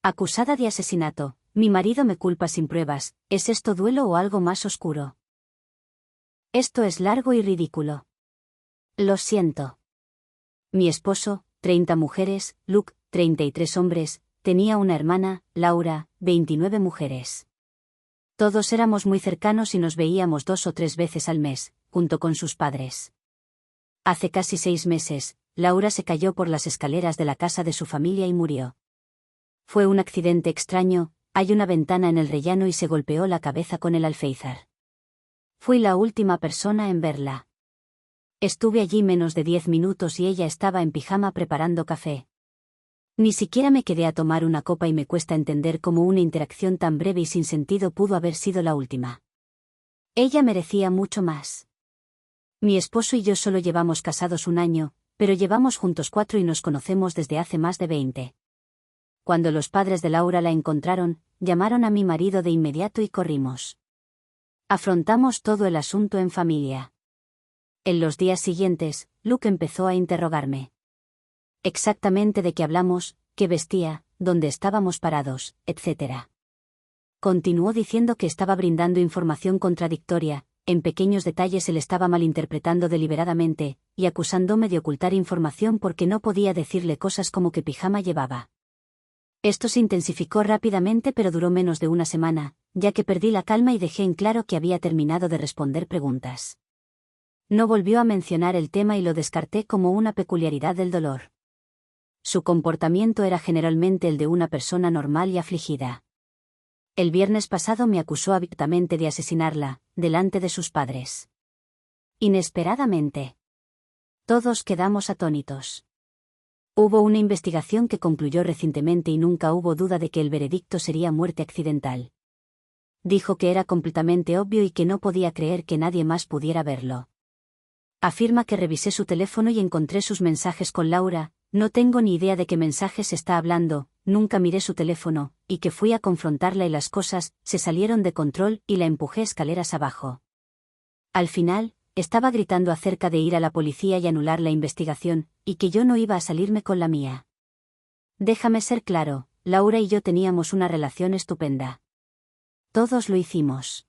Acusada de asesinato, mi marido me culpa sin pruebas, ¿es esto duelo o algo más oscuro? Esto es largo y ridículo. Lo siento. Mi esposo, 30 mujeres, Luke, 33 hombres, tenía una hermana, Laura, 29 mujeres. Todos éramos muy cercanos y nos veíamos 2 o 3 veces al mes, junto con sus padres. Hace casi 6 meses, Laura se cayó por las escaleras de la casa de su familia y murió. Fue un accidente extraño, hay una ventana en el rellano y se golpeó la cabeza con el alféizar. Fui la última persona en verla. Estuve allí menos de 10 minutos y ella estaba en pijama preparando café. Ni siquiera me quedé a tomar una copa y me cuesta entender cómo una interacción tan breve y sin sentido pudo haber sido la última. Ella merecía mucho más. Mi esposo y yo solo llevamos casados 1 año, pero llevamos juntos 4 y nos conocemos desde hace más de 20. Cuando los padres de Laura la encontraron, llamaron a mi marido de inmediato y corrimos. Afrontamos todo el asunto en familia. En los días siguientes, Luke empezó a interrogarme. Exactamente de qué hablamos, qué vestía, dónde estábamos parados, etc. Continuó diciendo que estaba brindando información contradictoria, en pequeños detalles él estaba malinterpretando deliberadamente, y acusándome de ocultar información porque no podía decirle cosas como qué pijama llevaba. Esto se intensificó rápidamente pero duró menos de 1 semana, ya que perdí la calma y dejé en claro que había terminado de responder preguntas. No volvió a mencionar el tema y lo descarté como una peculiaridad del dolor. Su comportamiento era generalmente el de una persona normal y afligida. El viernes pasado me acusó abiertamente de asesinarla, delante de sus padres. Inesperadamente. Todos quedamos atónitos. Hubo una investigación que concluyó recientemente y nunca hubo duda de que el veredicto sería muerte accidental. Dijo que era completamente obvio y que no podía creer que nadie más pudiera verlo. Afirma que revisé su teléfono y encontré sus mensajes con Laura, no tengo ni idea de qué mensajes está hablando, nunca miré su teléfono, y que fui a confrontarla y las cosas se salieron de control y la empujé escaleras abajo. Al final, estaba gritando acerca de ir a la policía y anular la investigación, y que yo no iba a salirme con la mía. Déjame ser claro, Laura y yo teníamos una relación estupenda. Todos lo hicimos.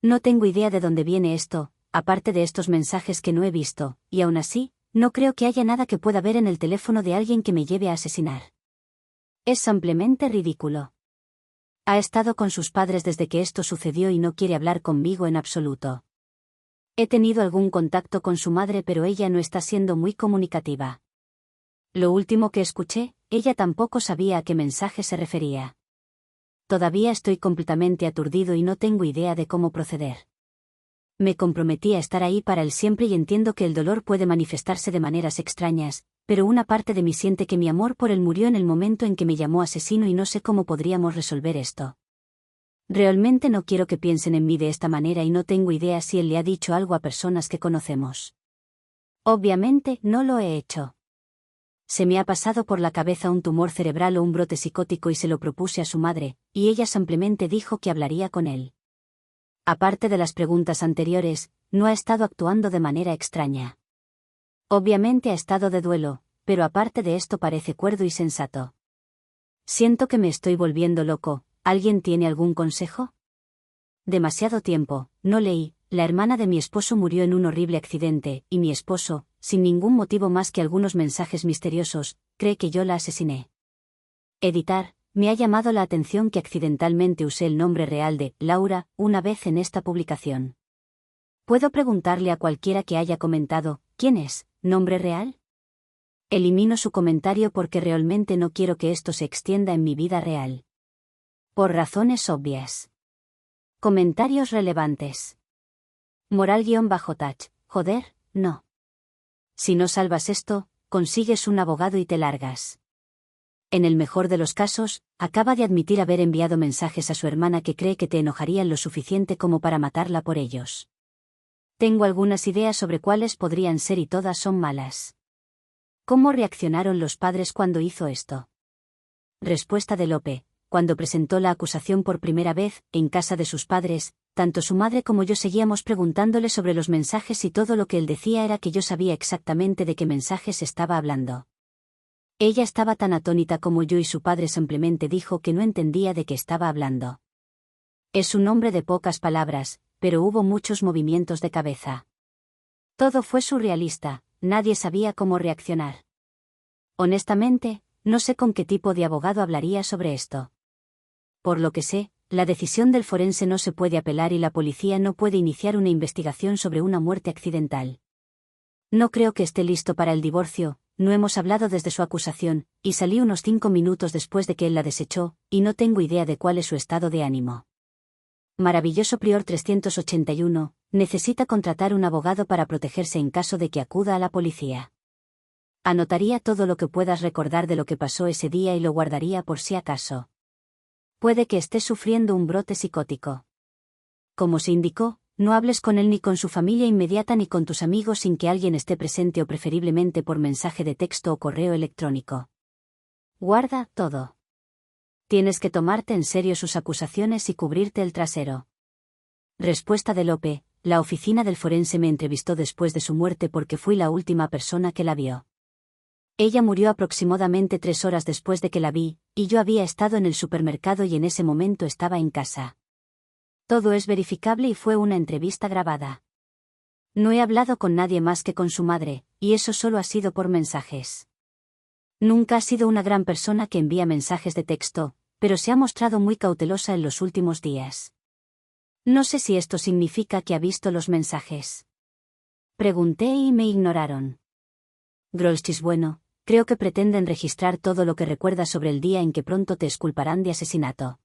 No tengo idea de dónde viene esto, aparte de estos mensajes que no he visto, y aún así, no creo que haya nada que pueda ver en el teléfono de alguien que me lleve a asesinar. Es simplemente ridículo. Ha estado con sus padres desde que esto sucedió y no quiere hablar conmigo en absoluto. He tenido algún contacto con su madre pero ella no está siendo muy comunicativa. Lo último que escuché, ella tampoco sabía a qué mensaje se refería. Todavía estoy completamente aturdido y no tengo idea de cómo proceder. Me comprometí a estar ahí para él siempre y entiendo que el dolor puede manifestarse de maneras extrañas, pero una parte de mí siente que mi amor por él murió en el momento en que me llamó asesino y no sé cómo podríamos resolver esto. Realmente no quiero que piensen en mí de esta manera y no tengo idea si él le ha dicho algo a personas que conocemos. Obviamente no lo he hecho. Se me ha pasado por la cabeza un tumor cerebral o un brote psicótico y se lo propuse a su madre, y ella simplemente dijo que hablaría con él. Aparte de las preguntas anteriores, no ha estado actuando de manera extraña. Obviamente ha estado de duelo, pero aparte de esto parece cuerdo y sensato. Siento que me estoy volviendo loco, ¿alguien tiene algún consejo? Demasiado tiempo, no leí, la hermana de mi esposo murió en un horrible accidente, y mi esposo, sin ningún motivo más que algunos mensajes misteriosos, cree que yo la asesiné. Editar, me ha llamado la atención que accidentalmente usé el nombre real de Laura una vez en esta publicación. ¿Puedo preguntarle a cualquiera que haya comentado, ¿quién es, nombre real? Elimino su comentario porque realmente no quiero que esto se extienda en mi vida real. Por razones obvias. Comentarios relevantes. Moral_touch, joder, no. Si no salvas esto, consigues un abogado y te largas. En el mejor de los casos, acaba de admitir haber enviado mensajes a su hermana que cree que te enojarían lo suficiente como para matarla por ellos. Tengo algunas ideas sobre cuáles podrían ser y todas son malas. ¿Cómo reaccionaron los padres cuando hizo esto? Respuesta de Lope. Cuando presentó la acusación por primera vez, en casa de sus padres, tanto su madre como yo seguíamos preguntándole sobre los mensajes y todo lo que él decía era que yo sabía exactamente de qué mensajes estaba hablando. Ella estaba tan atónita como yo y su padre simplemente dijo que no entendía de qué estaba hablando. Es un hombre de pocas palabras, pero hubo muchos movimientos de cabeza. Todo fue surrealista, nadie sabía cómo reaccionar. Honestamente, no sé con qué tipo de abogado hablaría sobre esto. Por lo que sé, la decisión del forense no se puede apelar y la policía no puede iniciar una investigación sobre una muerte accidental. No creo que esté listo para el divorcio, no hemos hablado desde su acusación, y salí unos 5 minutos después de que él la desechó, y no tengo idea de cuál es su estado de ánimo. Maravilloso Prior 381, necesita contratar un abogado para protegerse en caso de que acuda a la policía. Anotaría todo lo que puedas recordar de lo que pasó ese día y lo guardaría por si acaso. Puede que estés sufriendo un brote psicótico. Como se indicó, no hables con él ni con su familia inmediata ni con tus amigos sin que alguien esté presente o preferiblemente por mensaje de texto o correo electrónico. Guarda todo. Tienes que tomarte en serio sus acusaciones y cubrirte el trasero. Respuesta de Lope: la oficina del forense me entrevistó después de su muerte porque fui la última persona que la vio. Ella murió aproximadamente 3 horas después de que la vi, y yo había estado en el supermercado y en ese momento estaba en casa. Todo es verificable y fue una entrevista grabada. No he hablado con nadie más que con su madre, y eso solo ha sido por mensajes. Nunca ha sido una gran persona que envía mensajes de texto, pero se ha mostrado muy cautelosa en los últimos días. No sé si esto significa que ha visto los mensajes. Pregunté y me ignoraron. Grolschis: bueno, creo que pretenden registrar todo lo que recuerdas sobre el día en que pronto te exculparán de asesinato.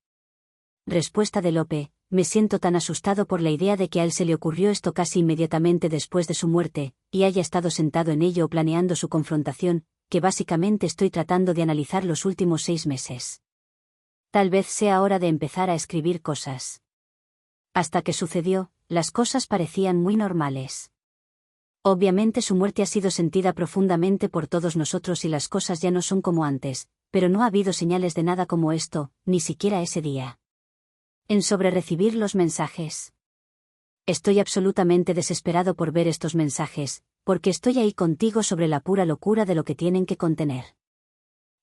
Respuesta de Lope: me siento tan asustado por la idea de que a él se le ocurrió esto casi inmediatamente después de su muerte, y haya estado sentado en ello o planeando su confrontación, que básicamente estoy tratando de analizar los últimos 6 meses. Tal vez sea hora de empezar a escribir cosas. Hasta que sucedió, las cosas parecían muy normales. Obviamente su muerte ha sido sentida profundamente por todos nosotros y las cosas ya no son como antes, pero no ha habido señales de nada como esto, ni siquiera ese día. En sobre recibir los mensajes. Estoy absolutamente desesperado por ver estos mensajes, porque estoy ahí contigo sobre la pura locura de lo que tienen que contener.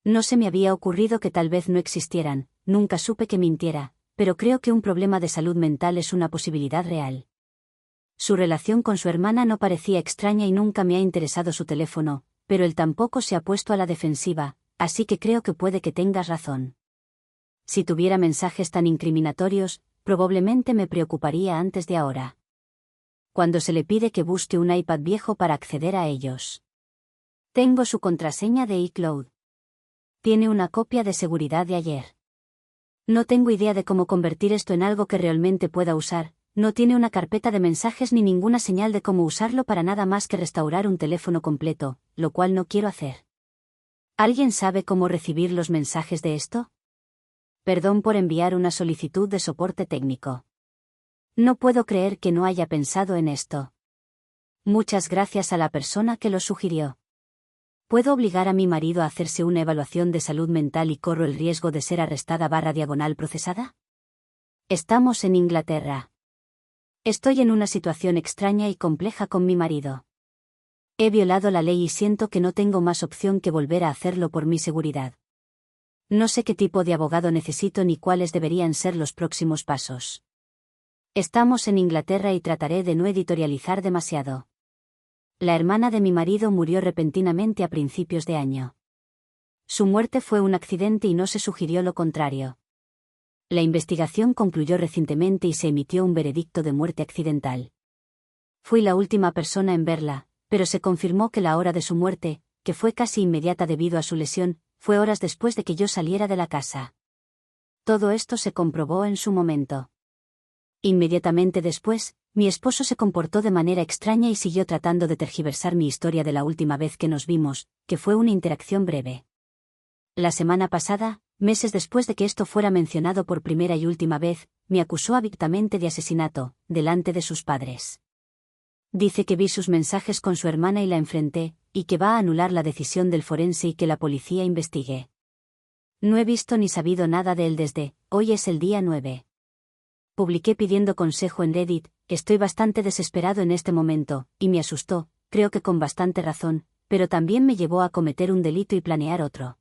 No se me había ocurrido que tal vez no existieran, nunca supe que mintiera, pero creo que un problema de salud mental es una posibilidad real. Su relación con su hermana no parecía extraña y nunca me ha interesado su teléfono, pero él tampoco se ha puesto a la defensiva, así que creo que puede que tengas razón. Si tuviera mensajes tan incriminatorios, probablemente me preocuparía antes de ahora. Cuando se le pide que busque un iPad viejo para acceder a ellos. Tengo su contraseña de iCloud. Tiene una copia de seguridad de ayer. No tengo idea de cómo convertir esto en algo que realmente pueda usar, no tiene una carpeta de mensajes ni ninguna señal de cómo usarlo para nada más que restaurar un teléfono completo, lo cual no quiero hacer. ¿Alguien sabe cómo recibir los mensajes de esto? Perdón por enviar una solicitud de soporte técnico. No puedo creer que no haya pensado en esto. Muchas gracias a la persona que lo sugirió. ¿Puedo obligar a mi marido a hacerse una evaluación de salud mental y corro el riesgo de ser arrestada/procesada? Estamos en Inglaterra. Estoy en una situación extraña y compleja con mi marido. He violado la ley y siento que no tengo más opción que volver a hacerlo por mi seguridad. No sé qué tipo de abogado necesito ni cuáles deberían ser los próximos pasos. Estamos en Inglaterra y trataré de no editorializar demasiado. La hermana de mi marido murió repentinamente a principios de año. Su muerte fue un accidente y no se sugirió lo contrario. La investigación concluyó recientemente y se emitió un veredicto de muerte accidental. Fui la última persona en verla, pero se confirmó que la hora de su muerte, que fue casi inmediata debido a su lesión, fue horas después de que yo saliera de la casa. Todo esto se comprobó en su momento. Inmediatamente después, mi esposo se comportó de manera extraña y siguió tratando de tergiversar mi historia de la última vez que nos vimos, que fue una interacción breve. La semana pasada, meses después de que esto fuera mencionado por primera y última vez, me acusó abiertamente de asesinato, delante de sus padres. Dice que vi sus mensajes con su hermana y la enfrenté, y que va a anular la decisión del forense y que la policía investigue. No he visto ni sabido nada de él desde, hoy es el día 9. Publiqué pidiendo consejo en Reddit, estoy bastante desesperado en este momento, y me asustó, creo que con bastante razón, pero también me llevó a cometer un delito y planear otro.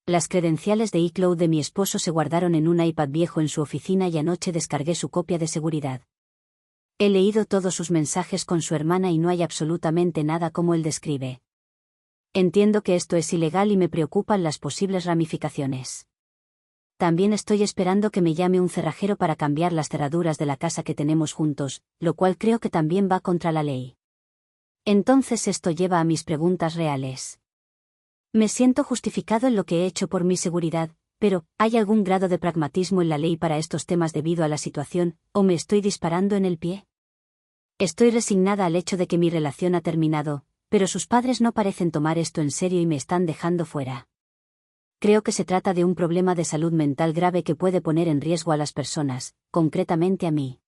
Las credenciales de iCloud de mi esposo se guardaron en un iPad viejo en su oficina y anoche descargué su copia de seguridad. He leído todos sus mensajes con su hermana y no hay absolutamente nada como él describe. Entiendo que esto es ilegal y me preocupan las posibles ramificaciones. También estoy esperando que me llame un cerrajero para cambiar las cerraduras de la casa que tenemos juntos, lo cual creo que también va contra la ley. Entonces esto lleva a mis preguntas reales. Me siento justificado en lo que he hecho por mi seguridad, pero ¿hay algún grado de pragmatismo en la ley para estos temas debido a la situación, o me estoy disparando en el pie? Estoy resignada al hecho de que mi relación ha terminado, pero sus padres no parecen tomar esto en serio y me están dejando fuera. Creo que se trata de un problema de salud mental grave que puede poner en riesgo a las personas, concretamente a mí.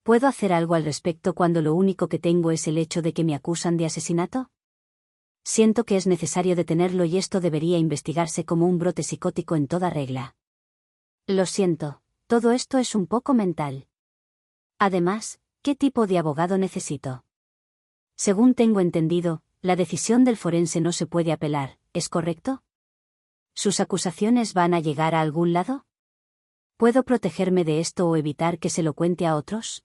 ¿Puedo hacer algo al respecto cuando lo único que tengo es el hecho de que me acusan de asesinato? Siento que es necesario detenerlo y esto debería investigarse como un brote psicótico en toda regla. Lo siento, todo esto es un poco mental. Además, ¿qué tipo de abogado necesito? Según tengo entendido, la decisión del forense no se puede apelar, ¿es correcto? ¿Sus acusaciones van a llegar a algún lado? ¿Puedo protegerme de esto o evitar que se lo cuente a otros?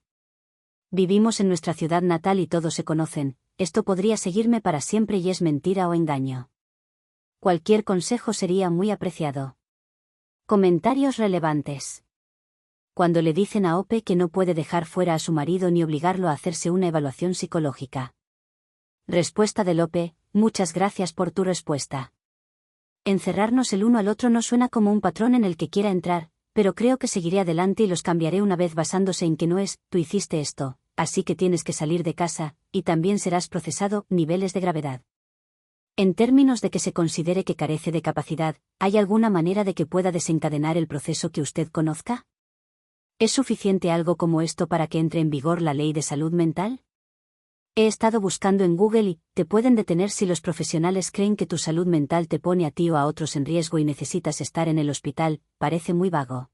Vivimos en nuestra ciudad natal y todos se conocen, esto podría seguirme para siempre y es mentira o engaño. Cualquier consejo sería muy apreciado. Comentarios relevantes. Cuando le dicen a Ope que no puede dejar fuera a su marido ni obligarlo a hacerse una evaluación psicológica. Respuesta de Ope: muchas gracias por tu respuesta. Encerrarnos el uno al otro no suena como un patrón en el que quiera entrar, pero creo que seguiré adelante y los cambiaré una vez basándose en que no es, tú hiciste esto, así que tienes que salir de casa, y también serás procesado, niveles de gravedad. En términos de que se considere que carece de capacidad, ¿hay alguna manera de que pueda desencadenar el proceso que usted conozca? ¿Es suficiente algo como esto para que entre en vigor la ley de salud mental? He estado buscando en Google y, te pueden detener si los profesionales creen que tu salud mental te pone a ti o a otros en riesgo y necesitas estar en el hospital, parece muy vago.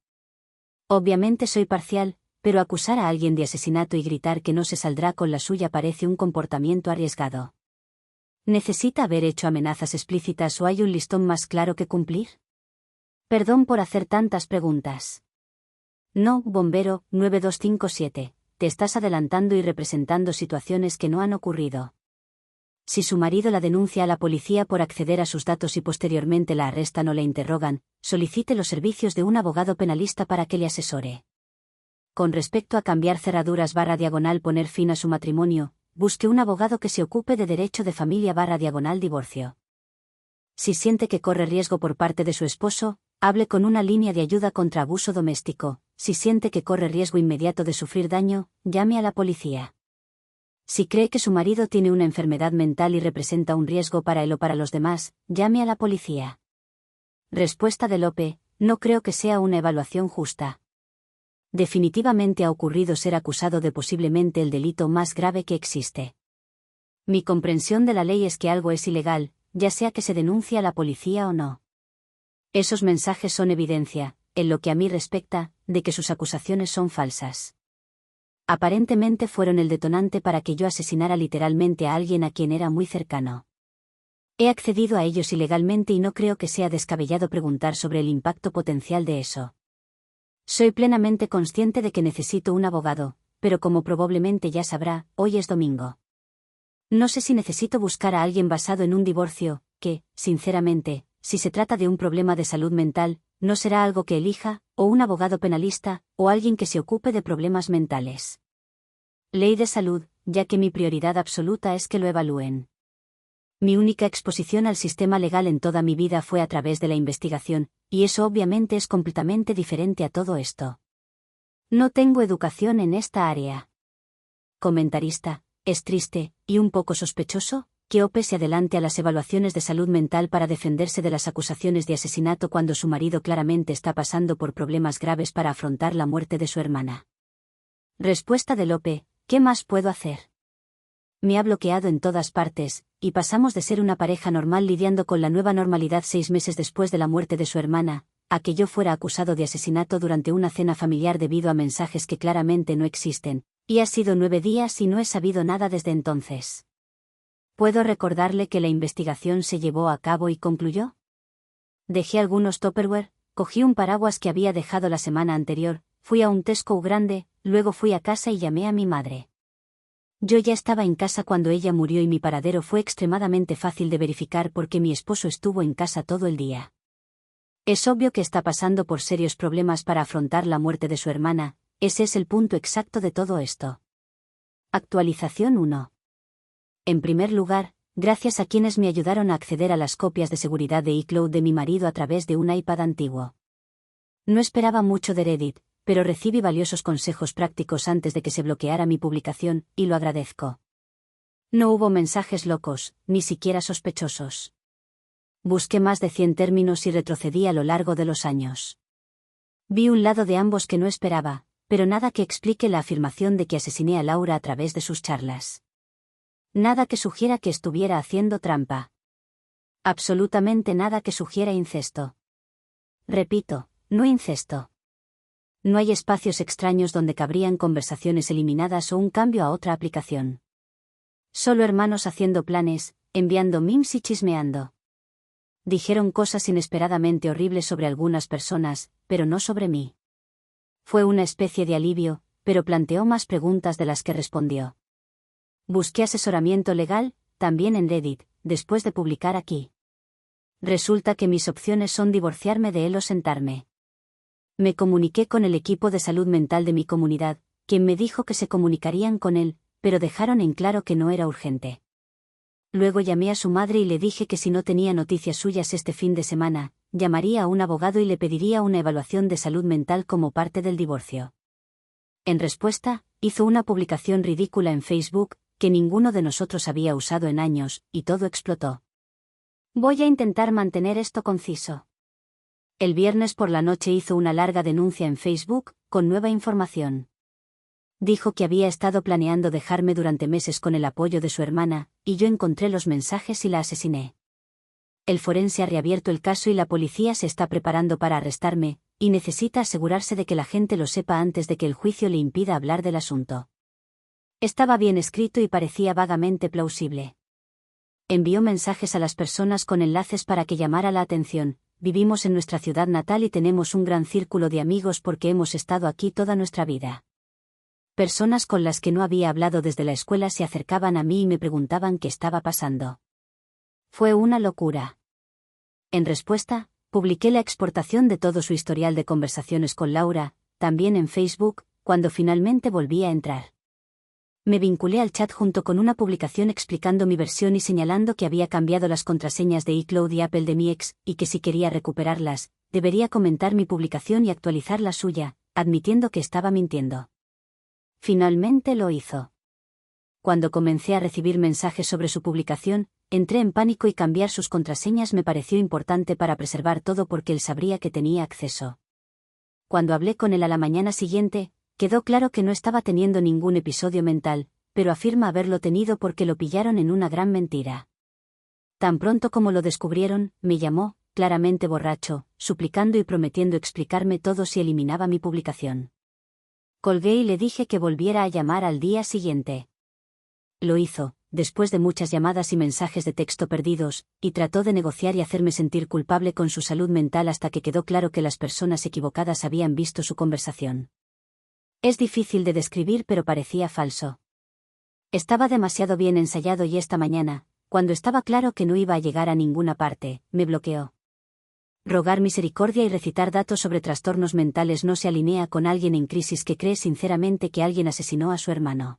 Obviamente soy parcial, pero acusar a alguien de asesinato y gritar que no se saldrá con la suya parece un comportamiento arriesgado. ¿Necesita haber hecho amenazas explícitas o hay un listón más claro que cumplir? Perdón por hacer tantas preguntas. No, bombero, 9257. Te estás adelantando y representando situaciones que no han ocurrido. Si su marido la denuncia a la policía por acceder a sus datos y posteriormente la arrestan o le interrogan, solicite los servicios de un abogado penalista para que le asesore. Con respecto a cambiar cerraduras / poner fin a su matrimonio, busque un abogado que se ocupe de derecho de familia / divorcio. Si siente que corre riesgo por parte de su esposo, hable con una línea de ayuda contra abuso doméstico. Si siente que corre riesgo inmediato de sufrir daño, llame a la policía. Si cree que su marido tiene una enfermedad mental y representa un riesgo para él o para los demás, llame a la policía. Respuesta de Lope: no creo que sea una evaluación justa. Definitivamente ha ocurrido ser acusado de posiblemente el delito más grave que existe. Mi comprensión de la ley es que algo es ilegal, ya sea que se denuncie a la policía o no. Esos mensajes son evidencia, en lo que a mí respecta, de que sus acusaciones son falsas. Aparentemente fueron el detonante para que yo asesinara literalmente a alguien a quien era muy cercano. He accedido a ellos ilegalmente y no creo que sea descabellado preguntar sobre el impacto potencial de eso. Soy plenamente consciente de que necesito un abogado, pero como probablemente ya sabrá, hoy es domingo. No sé si necesito buscar a alguien basado en un divorcio, que, sinceramente, si se trata de un problema de salud mental, no será algo que elija, o un abogado penalista, o alguien que se ocupe de problemas mentales. Ley de salud, ya que mi prioridad absoluta es que lo evalúen. Mi única exposición al sistema legal en toda mi vida fue a través de la investigación, y eso obviamente es completamente diferente a todo esto. No tengo educación en esta área. Comentarista: es triste, y un poco sospechoso, que Ope se adelante a las evaluaciones de salud mental para defenderse de las acusaciones de asesinato cuando su marido claramente está pasando por problemas graves para afrontar la muerte de su hermana. Respuesta de Lope: ¿qué más puedo hacer? Me ha bloqueado en todas partes, y pasamos de ser una pareja normal lidiando con la nueva normalidad 6 meses después de la muerte de su hermana, a que yo fuera acusado de asesinato durante una cena familiar debido a mensajes que claramente no existen, y ha sido 9 días y no he sabido nada desde entonces. ¿Puedo recordarle que la investigación se llevó a cabo y concluyó? Dejé algunos Tupperware, cogí un paraguas que había dejado la semana anterior, fui a un Tesco grande, luego fui a casa y llamé a mi madre. Yo ya estaba en casa cuando ella murió y mi paradero fue extremadamente fácil de verificar porque mi esposo estuvo en casa todo el día. Es obvio que está pasando por serios problemas para afrontar la muerte de su hermana, ese es el punto exacto de todo esto. Actualización 1. En primer lugar, gracias a quienes me ayudaron a acceder a las copias de seguridad de iCloud de mi marido a través de un iPad antiguo. No esperaba mucho de Reddit, pero recibí valiosos consejos prácticos antes de que se bloqueara mi publicación, y lo agradezco. No hubo mensajes locos, ni siquiera sospechosos. Busqué más de 100 términos y retrocedí a lo largo de los años. Vi un lado de ambos que no esperaba, pero nada que explique la afirmación de que asesiné a Laura a través de sus charlas. Nada que sugiera que estuviera haciendo trampa. Absolutamente nada que sugiera incesto. Repito, no incesto. No hay espacios extraños donde cabrían conversaciones eliminadas o un cambio a otra aplicación. Solo hermanos haciendo planes, enviando memes y chismeando. Dijeron cosas inesperadamente horribles sobre algunas personas, pero no sobre mí. Fue una especie de alivio, pero planteó más preguntas de las que respondió. Busqué asesoramiento legal, también en Reddit, después de publicar aquí. Resulta que mis opciones son divorciarme de él o sentarme. Me comuniqué con el equipo de salud mental de mi comunidad, quien me dijo que se comunicarían con él, pero dejaron en claro que no era urgente. Luego llamé a su madre y le dije que si no tenía noticias suyas este fin de semana, llamaría a un abogado y le pediría una evaluación de salud mental como parte del divorcio. En respuesta, hizo una publicación ridícula en Facebook, que ninguno de nosotros había usado en años, y todo explotó. Voy a intentar mantener esto conciso. El viernes por la noche hizo una larga denuncia en Facebook, con nueva información. Dijo que había estado planeando dejarme durante meses con el apoyo de su hermana, y yo encontré los mensajes y la asesiné. El forense ha reabierto el caso y la policía se está preparando para arrestarme, y necesita asegurarse de que la gente lo sepa antes de que el juicio le impida hablar del asunto. Estaba bien escrito y parecía vagamente plausible. Envió mensajes a las personas con enlaces para que llamara la atención. Vivimos en nuestra ciudad natal y tenemos un gran círculo de amigos porque hemos estado aquí toda nuestra vida. Personas con las que no había hablado desde la escuela se acercaban a mí y me preguntaban qué estaba pasando. Fue una locura. En respuesta, publiqué la exportación de todo su historial de conversaciones con Laura, también en Facebook, cuando finalmente volví a entrar. Me vinculé al chat junto con una publicación explicando mi versión y señalando que había cambiado las contraseñas de iCloud y Apple de mi ex, y que si quería recuperarlas, debería comentar mi publicación y actualizar la suya, admitiendo que estaba mintiendo. Finalmente lo hizo. Cuando comencé a recibir mensajes sobre su publicación, entré en pánico y cambiar sus contraseñas me pareció importante para preservar todo porque él sabría que tenía acceso. Cuando hablé con él a la mañana siguiente, quedó claro que no estaba teniendo ningún episodio mental, pero afirma haberlo tenido porque lo pillaron en una gran mentira. Tan pronto como lo descubrieron, me llamó, claramente borracho, suplicando y prometiendo explicarme todo si eliminaba mi publicación. Colgué y le dije que volviera a llamar al día siguiente. Lo hizo, después de muchas llamadas y mensajes de texto perdidos, y trató de negociar y hacerme sentir culpable con su salud mental hasta que quedó claro que las personas equivocadas habían visto su conversación. Es difícil de describir pero parecía falso. Estaba demasiado bien ensayado y esta mañana, cuando estaba claro que no iba a llegar a ninguna parte, me bloqueó. Rogar misericordia y recitar datos sobre trastornos mentales no se alinea con alguien en crisis que cree sinceramente que alguien asesinó a su hermano.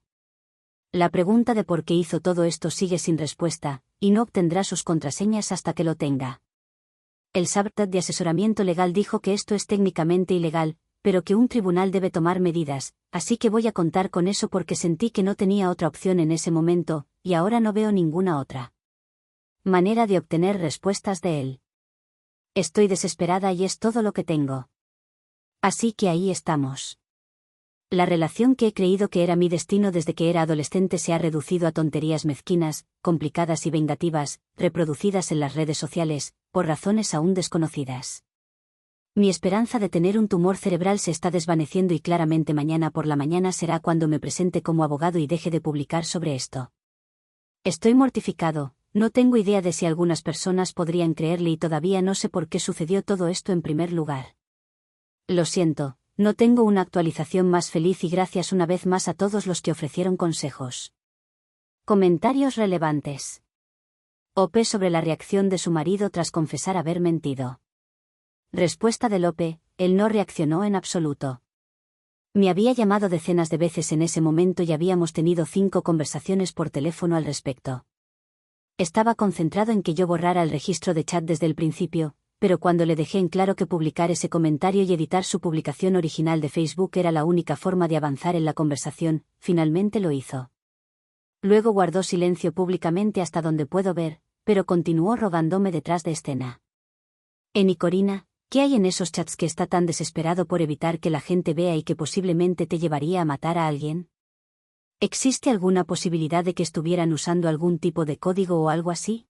La pregunta de por qué hizo todo esto sigue sin respuesta, y no obtendrá sus contraseñas hasta que lo tenga. El subchat de asesoramiento legal dijo que esto es técnicamente ilegal, pero que un tribunal debe tomar medidas, así que voy a contar con eso porque sentí que no tenía otra opción en ese momento, y ahora no veo ninguna otra manera de obtener respuestas de él. Estoy desesperada y es todo lo que tengo. Así que ahí estamos. La relación que he creído que era mi destino desde que era adolescente se ha reducido a tonterías mezquinas, complicadas y vengativas, reproducidas en las redes sociales, por razones aún desconocidas. Mi esperanza de tener un tumor cerebral se está desvaneciendo y claramente mañana por la mañana será cuando me presente como abogado y deje de publicar sobre esto. Estoy mortificado, no tengo idea de si algunas personas podrían creerle y todavía no sé por qué sucedió todo esto en primer lugar. Lo siento, no tengo una actualización más feliz y gracias una vez más a todos los que ofrecieron consejos. Comentarios relevantes. Ope sobre la reacción de su marido tras confesar haber mentido. Respuesta de Lope, él no reaccionó en absoluto. Me había llamado decenas de veces en ese momento y habíamos tenido 5 conversaciones por teléfono al respecto. Estaba concentrado en que yo borrara el registro de chat desde el principio, pero cuando le dejé en claro que publicar ese comentario y editar su publicación original de Facebook era la única forma de avanzar en la conversación, finalmente lo hizo. Luego guardó silencio públicamente hasta donde puedo ver, pero continuó rogándome detrás de escena. Y Corina, ¿qué hay en esos chats que está tan desesperado por evitar que la gente vea y que posiblemente te llevaría a matar a alguien? ¿Existe alguna posibilidad de que estuvieran usando algún tipo de código o algo así?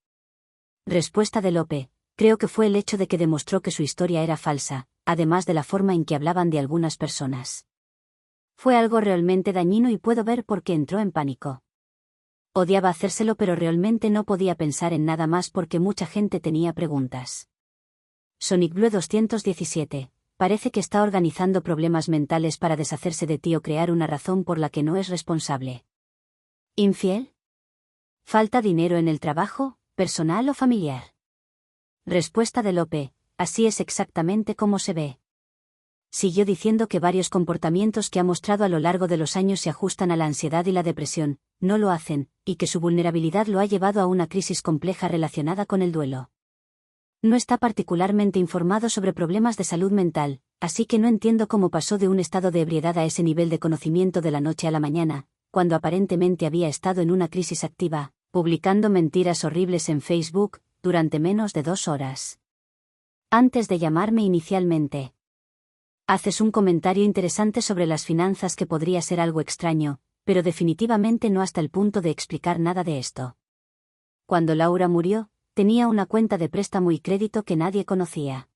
Respuesta de Lope, creo que fue el hecho de que demostró que su historia era falsa, además de la forma en que hablaban de algunas personas. Fue algo realmente dañino y puedo ver por qué entró en pánico. Odiaba hacérselo pero realmente no podía pensar en nada más porque mucha gente tenía preguntas. Sonic Blue 217, parece que está organizando problemas mentales para deshacerse de ti o crear una razón por la que no es responsable. ¿Infiel? ¿Falta dinero en el trabajo, personal o familiar? Respuesta de Lope, así es exactamente como se ve. Siguió diciendo que varios comportamientos que ha mostrado a lo largo de los años se ajustan a la ansiedad y la depresión, no lo hacen, y que su vulnerabilidad lo ha llevado a una crisis compleja relacionada con el duelo. No está particularmente informado sobre problemas de salud mental, así que no entiendo cómo pasó de un estado de ebriedad a ese nivel de conocimiento de la noche a la mañana, cuando aparentemente había estado en una crisis activa, publicando mentiras horribles en Facebook, durante menos de 2 horas. Antes de llamarme inicialmente. Haces un comentario interesante sobre las finanzas que podría ser algo extraño, pero definitivamente no hasta el punto de explicar nada de esto. Cuando Laura murió, tenía una cuenta de préstamo y crédito que nadie conocía.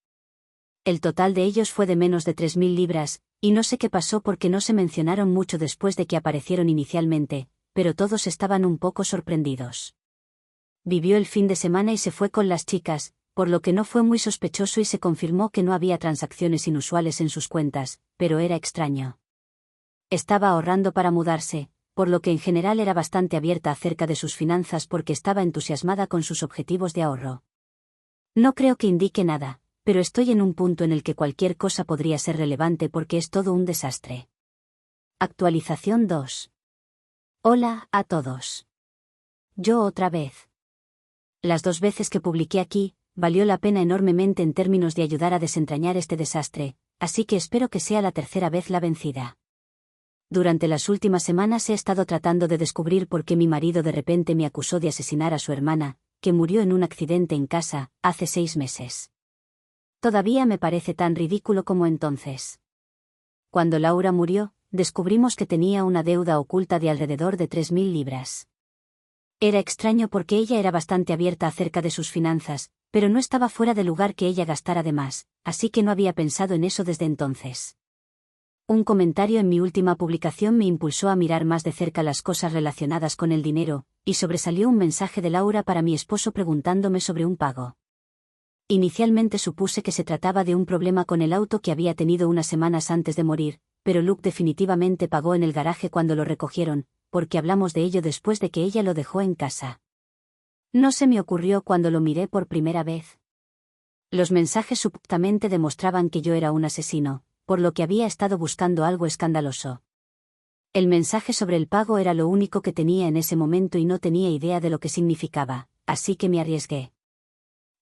El total de ellos fue de menos de 3.000 libras, y no sé qué pasó porque no se mencionaron mucho después de que aparecieron inicialmente, pero todos estaban un poco sorprendidos. Vivió el fin de semana y se fue con las chicas, por lo que no fue muy sospechoso y se confirmó que no había transacciones inusuales en sus cuentas, pero era extraño. Estaba ahorrando para mudarse, por lo que en general era bastante abierta acerca de sus finanzas porque estaba entusiasmada con sus objetivos de ahorro. No creo que indique nada, pero estoy en un punto en el que cualquier cosa podría ser relevante porque es todo un desastre. Actualización 2. Hola a todos. Yo otra vez. Las 2 veces que publiqué aquí, valió la pena enormemente en términos de ayudar a desentrañar este desastre, así que espero que sea la tercera vez la vencida. Durante las últimas semanas he estado tratando de descubrir por qué mi marido de repente me acusó de asesinar a su hermana, que murió en un accidente en casa, hace 6 meses. Todavía me parece tan ridículo como entonces. Cuando Laura murió, descubrimos que tenía una deuda oculta de alrededor de 3.000 libras. Era extraño porque ella era bastante abierta acerca de sus finanzas, pero no estaba fuera de lugar que ella gastara de más, así que no había pensado en eso desde entonces. Un comentario en mi última publicación me impulsó a mirar más de cerca las cosas relacionadas con el dinero, y sobresalió un mensaje de Laura para mi esposo preguntándome sobre un pago. Inicialmente supuse que se trataba de un problema con el auto que había tenido unas semanas antes de morir, pero Luke definitivamente pagó en el garaje cuando lo recogieron, porque hablamos de ello después de que ella lo dejó en casa. No se me ocurrió cuando lo miré por primera vez. Los mensajes subtamente demostraban que yo era un asesino, por lo que había estado buscando algo escandaloso. El mensaje sobre el pago era lo único que tenía en ese momento y no tenía idea de lo que significaba, así que me arriesgué.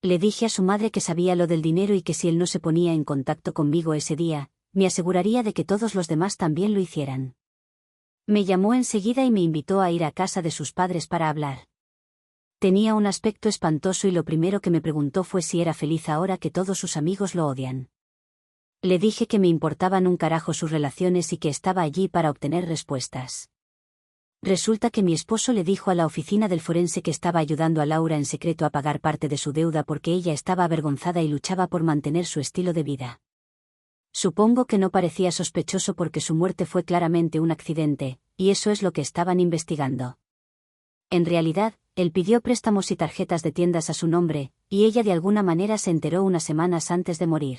Le dije a su madre que sabía lo del dinero y que si él no se ponía en contacto conmigo ese día, me aseguraría de que todos los demás también lo hicieran. Me llamó enseguida y me invitó a ir a casa de sus padres para hablar. Tenía un aspecto espantoso y lo primero que me preguntó fue si era feliz ahora que todos sus amigos lo odian. Le dije que me importaban un carajo sus relaciones y que estaba allí para obtener respuestas. Resulta que mi esposo le dijo a la oficina del forense que estaba ayudando a Laura en secreto a pagar parte de su deuda porque ella estaba avergonzada y luchaba por mantener su estilo de vida. Supongo que no parecía sospechoso porque su muerte fue claramente un accidente, y eso es lo que estaban investigando. En realidad, él pidió préstamos y tarjetas de tiendas a su nombre, y ella de alguna manera se enteró unas semanas antes de morir.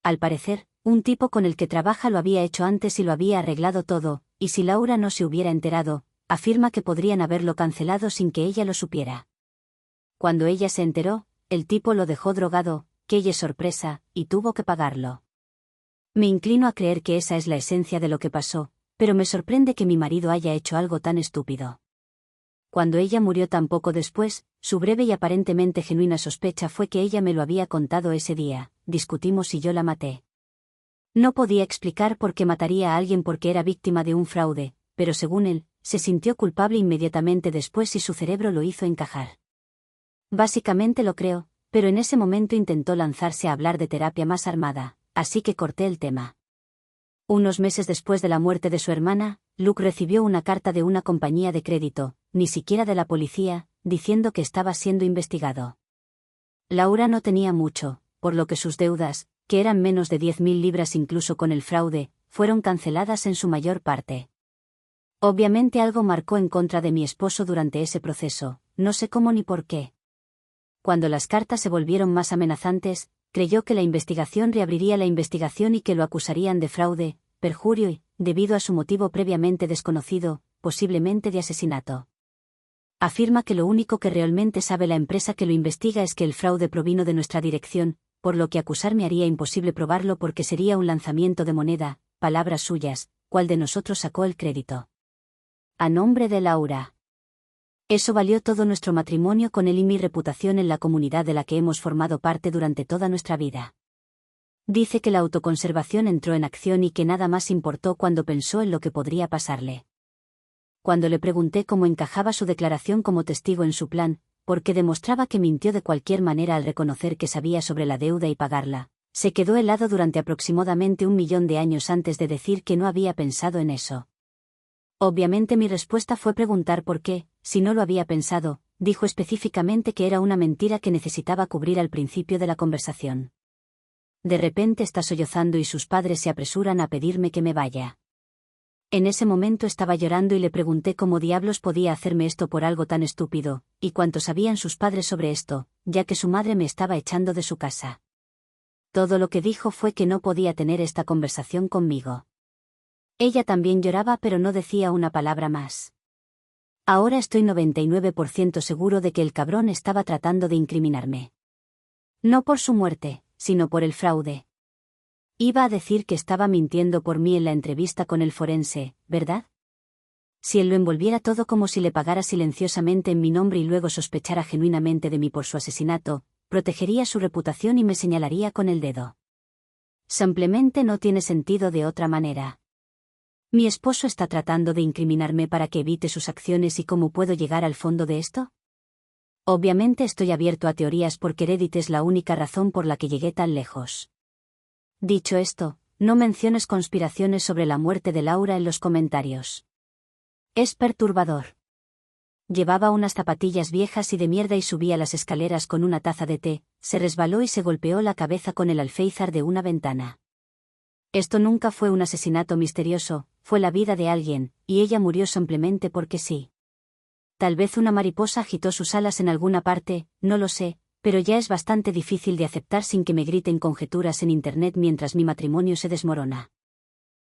Al parecer, un tipo con el que trabaja lo había hecho antes y lo había arreglado todo, y si Laura no se hubiera enterado, afirma que podrían haberlo cancelado sin que ella lo supiera. Cuando ella se enteró, el tipo lo dejó drogado, qué sorpresa, y tuvo que pagarlo. Me inclino a creer que esa es la esencia de lo que pasó, pero me sorprende que mi marido haya hecho algo tan estúpido. Cuando ella murió tan poco después, su breve y aparentemente genuina sospecha fue que ella me lo había contado ese día, discutimos y yo la maté. No podía explicar por qué mataría a alguien porque era víctima de un fraude, pero según él, se sintió culpable inmediatamente después y su cerebro lo hizo encajar. Básicamente lo creo, pero en ese momento intentó lanzarse a hablar de terapia más armada, así que corté el tema. Unos meses después de la muerte de su hermana, Luke recibió una carta de una compañía de crédito, ni siquiera de la policía, diciendo que estaba siendo investigado. Laura no tenía mucho, por lo que sus deudas, que eran menos de 10.000 libras incluso con el fraude, fueron canceladas en su mayor parte. Obviamente algo marcó en contra de mi esposo durante ese proceso, no sé cómo ni por qué. Cuando las cartas se volvieron más amenazantes, creyó que la investigación reabriría la investigación y que lo acusarían de fraude, perjurio y, debido a su motivo previamente desconocido, posiblemente de asesinato. Afirma que lo único que realmente sabe la empresa que lo investiga es que el fraude provino de nuestra dirección, por lo que acusarme haría imposible probarlo porque sería un lanzamiento de moneda, palabras suyas, ¿cuál de nosotros sacó el crédito? A nombre de Laura. Eso valió todo nuestro matrimonio con él y mi reputación en la comunidad de la que hemos formado parte durante toda nuestra vida. Dice que la autoconservación entró en acción y que nada más importó cuando pensó en lo que podría pasarle. Cuando le pregunté cómo encajaba su declaración como testigo en su plan, porque demostraba que mintió de cualquier manera al reconocer que sabía sobre la deuda y pagarla, se quedó helado durante aproximadamente 1.000.000 de años antes de decir que no había pensado en eso. Obviamente mi respuesta fue preguntar por qué, si no lo había pensado, dijo específicamente que era una mentira que necesitaba cubrir al principio de la conversación. De repente está sollozando y sus padres se apresuran a pedirme que me vaya. En ese momento estaba llorando y le pregunté cómo diablos podía hacerme esto por algo tan estúpido, y cuánto sabían sus padres sobre esto, ya que su madre me estaba echando de su casa. Todo lo que dijo fue que no podía tener esta conversación conmigo. Ella también lloraba pero no decía una palabra más. Ahora estoy 99% seguro de que el cabrón estaba tratando de incriminarme. No por su muerte, sino por el fraude. Iba a decir que estaba mintiendo por mí en la entrevista con el forense, ¿verdad? Si él lo envolviera todo como si le pagara silenciosamente en mi nombre y luego sospechara genuinamente de mí por su asesinato, protegería su reputación y me señalaría con el dedo. Simplemente no tiene sentido de otra manera. ¿Mi esposo está tratando de incriminarme para que evite sus acciones y cómo puedo llegar al fondo de esto? Obviamente estoy abierto a teorías porque Reddit es la única razón por la que llegué tan lejos. Dicho esto, no menciones conspiraciones sobre la muerte de Laura en los comentarios. Es perturbador. Llevaba unas zapatillas viejas y de mierda y subía las escaleras con una taza de té, se resbaló y se golpeó la cabeza con el alféizar de una ventana. Esto nunca fue un asesinato misterioso, fue la vida de alguien, y ella murió simplemente porque sí. Tal vez una mariposa agitó sus alas en alguna parte, no lo sé, pero ya es bastante difícil de aceptar sin que me griten conjeturas en internet mientras mi matrimonio se desmorona.